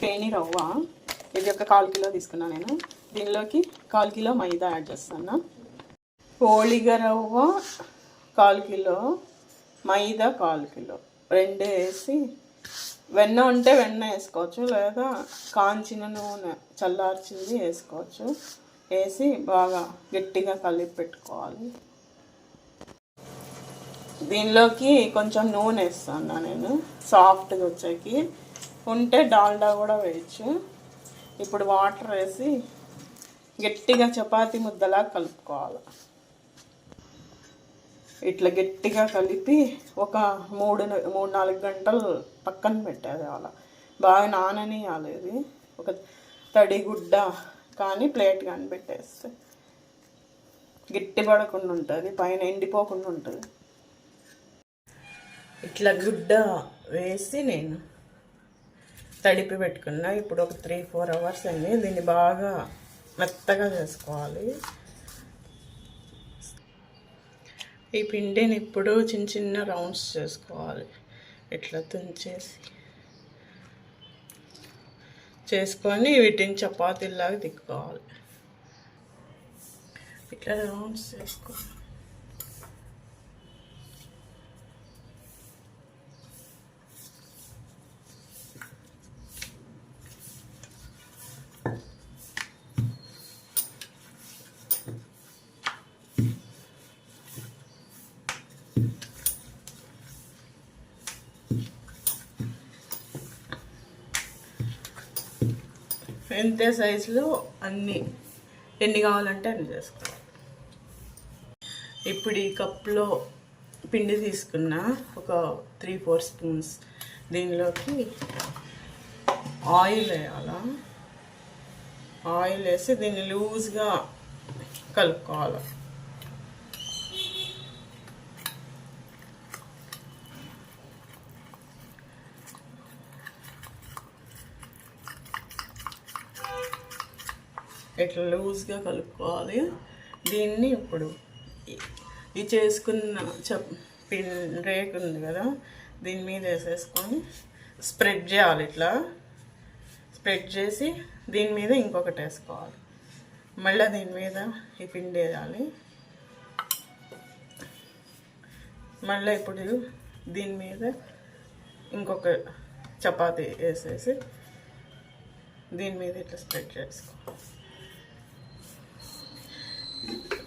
పేని రవ్వ, ఇది ఒక 1/4 కిలో తీసుకున్నా నేను. దీనిలోకి 1/4 కిలో మైదా యాడ్ చేస్తాను. పోలిగ రవ్వ 1/4 కిలో, మైదా 1/4 కిలో, రెండు వేసి వెన్న ఉంటే వెన్న వేసుకోవచ్చు, లేదా కాంచిన నూనె చల్లార్చింది వేసుకోవచ్చు. వేసి బాగా గట్టిగా కలిపి పెట్టుకోవాలి. దీనిలోకి కొంచెం నూనె వేస్తాను నేను సాఫ్ట్గా వచ్చేకి. ఉంటే డాల్డా కూడా వేయచ్చు. ఇప్పుడు వాటర్ వేసి గట్టిగా చపాతీ ముద్దలా కలుపుకోవాలి. ఇట్లా గట్టిగా కలిపి ఒక 3-4 గంటలు పక్కన పెట్టేది. అలా బాగా నాననియాలి. ఇది ఒక తడి గుడ్డ కానీ ప్లేట్ కానీ పెట్టేస్తే గట్టి పడకుండా ఉంటుంది, పైన ఎండిపోకుండా ఉంటుంది. ఇట్లా గుడ్డ వేసి నేను తడిపి పెట్టుకున్నా. ఇప్పుడు ఒక 3-4 అవర్స్ అయింది. దీన్ని బాగా మెత్తగా చేసుకోవాలి. ఈ పిండిని ఇప్పుడు చిన్న చిన్న రౌండ్స్ చేసుకోవాలి. ఇట్లా తుంచేసి చేసుకొని వీటిని చపాతీలాగా తిక్కోవాలి. ఇట్లా రౌండ్స్ చేసుకోవాలి. ఎంత సైజులో ఎన్ని కావాలంటే అన్ని చేసుకోవాలి. ఇప్పుడు ఈ కప్లో పిండి తీసుకున్న ఒక 3-4 స్పూన్స్. దీనిలోకి ఆయిల్ వేయాలి. ఆయిల్ వేసి దీన్ని లూజ్గా కలుపుకోవాలి. ఇట్లా లూజ్గా కలుపుకోవాలి. దీన్ని ఇప్పుడు ఈ చేసుకున్న రేకు ఉంది కదా, దీని మీద వేసేసుకొని స్ప్రెడ్ చేయాలి. ఇట్లా స్ప్రెడ్ చేసి దీని మీద ఇంకొకటి వేసుకోవాలి. మళ్ళీ దీని మీద ఈ పిండి వేయాలి. మళ్ళీ ఇప్పుడు దీని మీద ఇంకొక చపాతీ వేసేసి దీని మీద ఇట్లా స్ప్రెడ్ చేసుకోవాలి.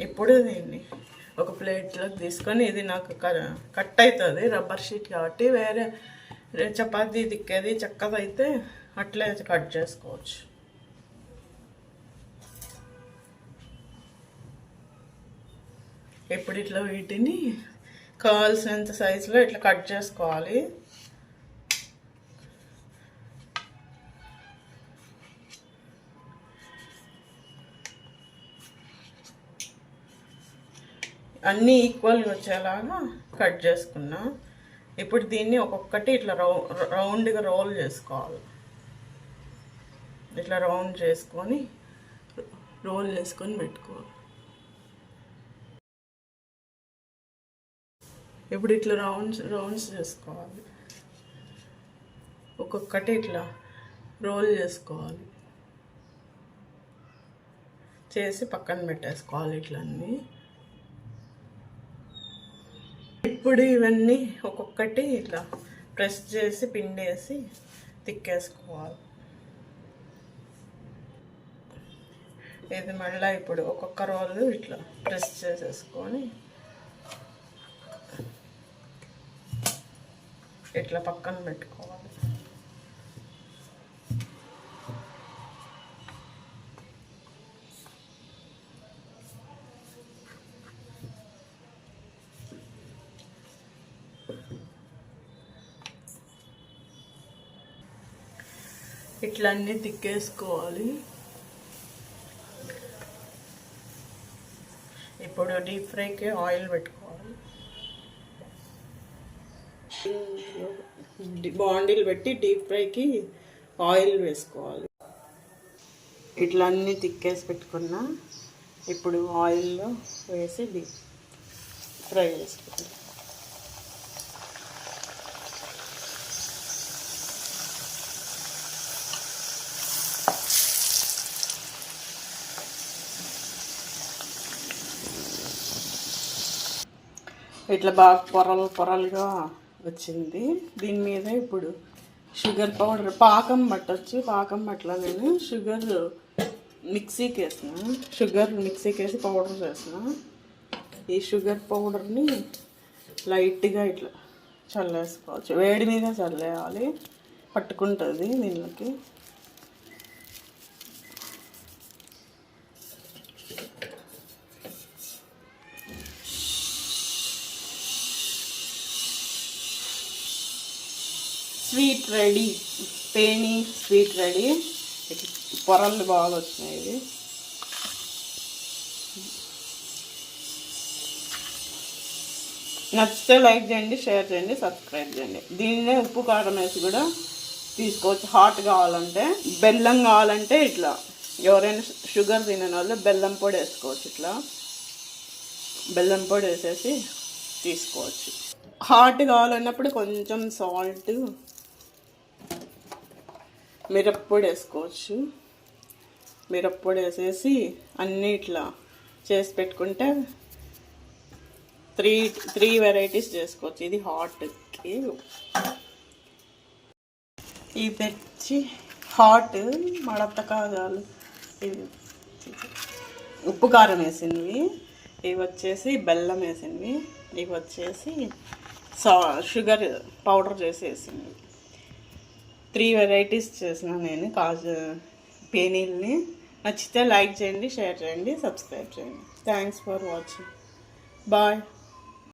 ఇప్పుడు దీన్ని ఒక ప్లేట్లోకి తీసుకొని, ఇది నాకు కట్ అవుతుంది రబ్బర్ షీట్ కాబట్టి, వేరే చపాతీ తిక్కేది చక్కగా అయితే అట్లే కట్ చేసుకోవచ్చు. ఇప్పుడు ఇట్లా వీటిని కావాల్సినంత సైజులో ఇట్లా కట్ చేసుకోవాలి. అన్నీ ఈక్వల్గా వచ్చేలాగా కట్ చేసుకున్నా. ఇప్పుడు దీన్ని ఒక్కొక్కటి ఇట్లా రౌండ్గా రోల్ చేసుకోవాలి. ఇట్లా రౌండ్ చేసుకొని పెట్టుకోవాలి. ఇప్పుడు ఇట్లా రౌండ్స్ చేసుకోవాలి. ఒక్కొక్కటి ఇట్లా రోల్ చేసుకోవాలి. చేసి పక్కన పెట్టేసుకోవాలి ఇట్లా అన్నీ. ఇప్పుడు ఇవన్నీ ఒక్కొక్కటి ఇట్లా ప్రెస్ చేసి పిండేసి తిక్కేసుకోవాలి. ఇది మళ్ళీ ఇప్పుడు ఒక్కొక్క రోలు ఇట్లా ప్రెస్ చేసేసుకొని ఇట్లా పక్కన పెట్టుకోవాలి. ఇట్లా అన్నీ తిక్కేసుకోవాలి. ఇప్పుడు డీప్ ఫ్రైకి ఆయిల్ పెట్టుకోవాలి. బాండిల్ పెట్టి డీప్ ఫ్రైకి ఆయిల్ వేసుకోవాలి. ఇట్లా అన్నీ తిక్కేసి పెట్టుకున్నా. ఇప్పుడు ఆయిల్లో వేసి డీప్ ఫ్రై చేసుకోవాలి. ఇట్లా బాగా పొరలుగా వచ్చింది. దీని మీద ఇప్పుడు షుగర్ పౌడర్ పాకం పట్టచ్చు. పాకం పట్ల నేను షుగర్ మిక్సీకి వేసి పౌడర్ చేసిన. ఈ షుగర్ పౌడర్ని లైట్గా ఇట్లా చల్లేసుకోవచ్చు. వేడి మీద చల్లేయాలి, పట్టుకుంటుంది దీనికి. స్వీట్ రెడీ, పేని స్వీట్ రెడీ. పొరలు బాగా వచ్చినాయి. ఇవి నచ్చితే లైక్ చేయండి, షేర్ చేయండి, సబ్స్క్రైబ్ చేయండి. దీన్నే ఉప్పు కారం వేసి కూడా తీసుకోవచ్చు. హాట్ కావాలంటే, బెల్లం కావాలంటే ఇట్లా ఎవరైనా షుగర్ తినని వాళ్ళు బెల్లం పొడి వేసుకోవచ్చు. ఇట్లా బెల్లం పొడి వేసేసి తీసుకోవచ్చు. హాట్ కావాలన్నప్పుడు కొంచెం సాల్ట్, మిరప్పొడి వేసుకోవచ్చు. మిరప్పొడి వేసేసి అన్నీ ఇట్లా చేసి పెట్టుకుంటే త్రీ వెరైటీస్ చేసుకోవచ్చు. ఇది హాట్కి, ఇవి తెచ్చి హాట్ మడత కాజాలు, ఇవి ఉప్పు కారం వేసినవి, ఇవి వచ్చేసి బెల్లం వేసినవి, ఇవి వచ్చేసి షుగర్ పౌడర్ చేసి వేసినవి. 3 వెరైటీస్ చేసిన నేను పేనీల్ని. నచ్చితే లైక్ చేయండి, షేర్ చేయండి, సబ్స్క్రైబ్ చేయండి. Thanks for watching. బాయ్.